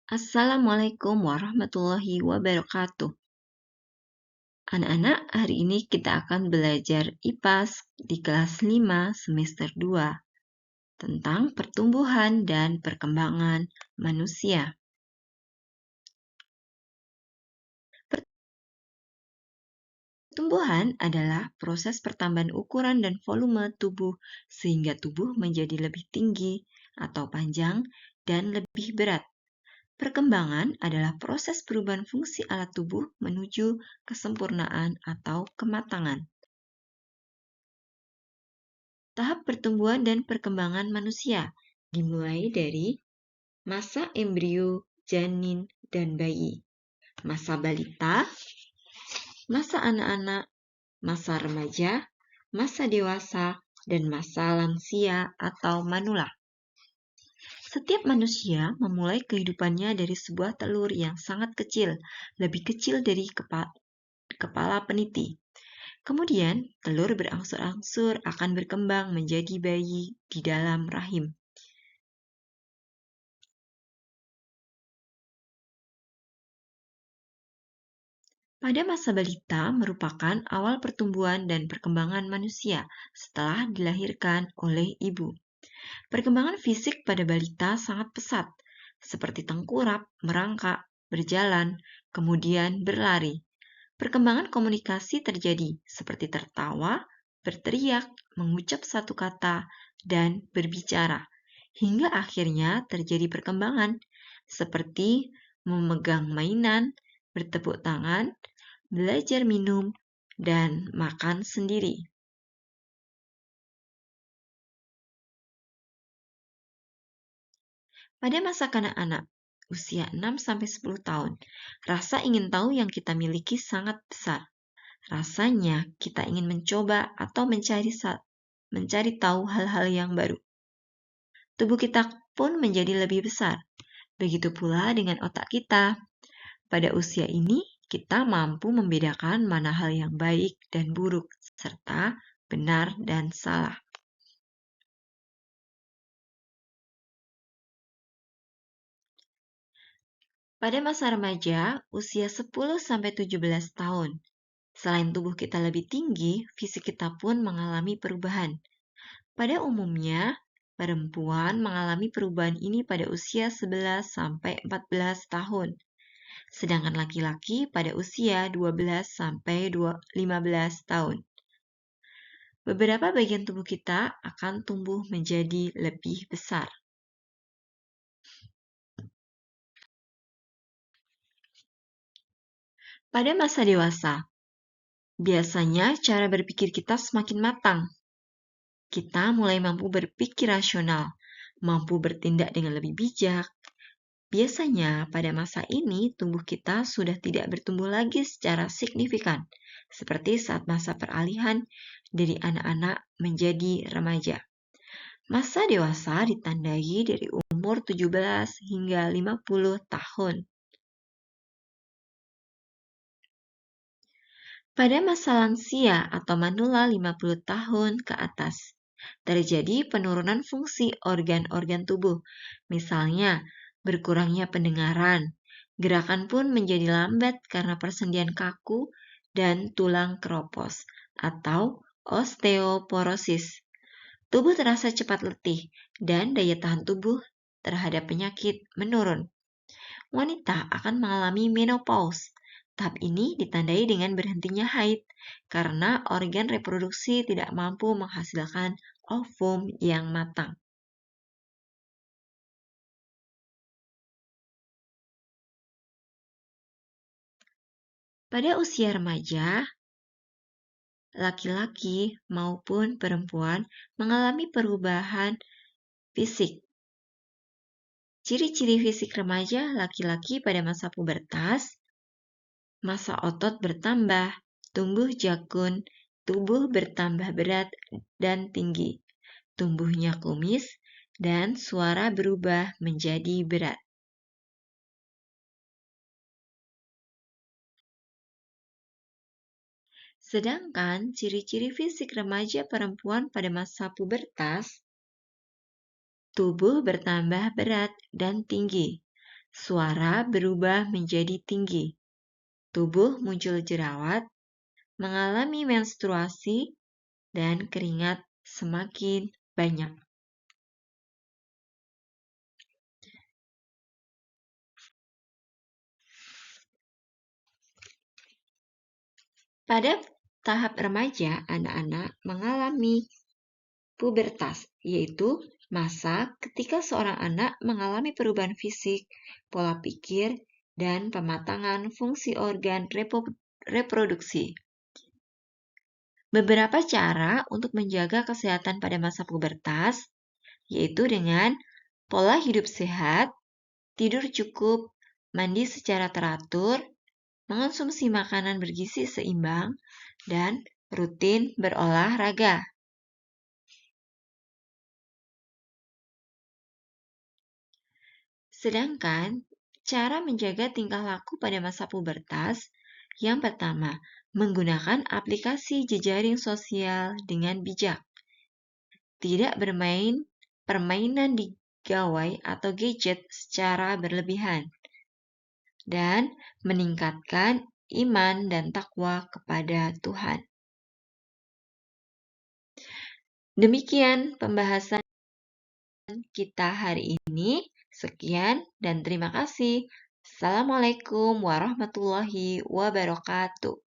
Assalamualaikum warahmatullahi wabarakatuh. Anak-anak, hari ini kita akan belajar IPAS di kelas 5 semester 2 tentang pertumbuhan dan perkembangan manusia. Pertumbuhan adalah proses pertambahan ukuran dan volume tubuh sehingga tubuh menjadi lebih tinggi atau panjang dan lebih berat. Perkembangan adalah proses perubahan fungsi alat tubuh menuju kesempurnaan atau kematangan. Tahap pertumbuhan dan perkembangan manusia dimulai dari masa embrio, janin, dan bayi, masa balita, masa anak-anak, masa remaja, masa dewasa, dan masa lansia atau manula. Setiap manusia memulai kehidupannya dari sebuah telur yang sangat kecil, lebih kecil dari kepala peniti. Kemudian, telur berangsur-angsur akan berkembang menjadi bayi di dalam rahim. Pada masa balita merupakan awal pertumbuhan dan perkembangan manusia setelah dilahirkan oleh ibu. Perkembangan fisik pada balita sangat pesat, seperti tengkurap, merangkak, berjalan, kemudian berlari. Perkembangan komunikasi terjadi seperti tertawa, berteriak, mengucap satu kata, dan berbicara. Hingga akhirnya terjadi perkembangan seperti memegang mainan, bertepuk tangan, belajar minum, dan makan sendiri. Pada masa kanak-kanak, usia 6-10 tahun, rasa ingin tahu yang kita miliki sangat besar. Rasanya kita ingin mencoba atau mencari tahu hal-hal yang baru. Tubuh kita pun menjadi lebih besar. Begitu pula dengan otak kita. Pada usia ini, kita mampu membedakan mana hal yang baik dan buruk, serta benar dan salah. Pada masa remaja, usia 10-17 tahun, selain tubuh kita lebih tinggi, fisik kita pun mengalami perubahan. Pada umumnya, perempuan mengalami perubahan ini pada usia 11-14 tahun, sedangkan laki-laki pada usia 12-15 tahun. Beberapa bagian tubuh kita akan tumbuh menjadi lebih besar. Pada masa dewasa, biasanya cara berpikir kita semakin matang. Kita mulai mampu berpikir rasional, mampu bertindak dengan lebih bijak. Biasanya pada masa ini tubuh kita sudah tidak bertumbuh lagi secara signifikan, seperti saat masa peralihan dari anak-anak menjadi remaja. Masa dewasa ditandai dari umur 17 hingga 50 tahun. Pada masa lansia atau manula 50 tahun ke atas, terjadi penurunan fungsi organ-organ tubuh, misalnya berkurangnya pendengaran. Gerakan pun menjadi lambat karena persendian kaku dan tulang keropos atau osteoporosis. Tubuh terasa cepat letih dan daya tahan tubuh terhadap penyakit menurun. Wanita akan mengalami menopause. Tahap ini ditandai dengan berhentinya haid karena organ reproduksi tidak mampu menghasilkan ovum yang matang. Pada usia remaja, laki-laki maupun perempuan mengalami perubahan fisik. Ciri-ciri fisik remaja laki-laki pada masa pubertas, masa otot bertambah, tumbuh jakun, tubuh bertambah berat dan tinggi, tumbuhnya kumis, dan suara berubah menjadi berat. Sedangkan ciri-ciri fisik remaja perempuan pada masa pubertas, tubuh bertambah berat dan tinggi, Suara berubah menjadi tinggi. Tubuh muncul jerawat, mengalami menstruasi, dan keringat semakin banyak. Pada tahap remaja, anak-anak mengalami pubertas, yaitu masa ketika seorang anak mengalami perubahan fisik, pola pikir, dan pematangan fungsi organ reproduksi. Beberapa cara untuk menjaga kesehatan pada masa pubertas, yaitu dengan pola hidup sehat, tidur cukup, mandi secara teratur, mengonsumsi makanan bergizi seimbang, dan rutin berolahraga. Sedangkan cara menjaga tingkah laku pada masa pubertas, yang pertama, menggunakan aplikasi jejaring sosial dengan bijak. Tidak bermain permainan di gawai atau gadget secara berlebihan. Dan meningkatkan iman dan takwa kepada Tuhan. Demikian pembahasan kita hari ini. Sekian dan terima kasih. Assalamualaikum warahmatullahi wabarakatuh.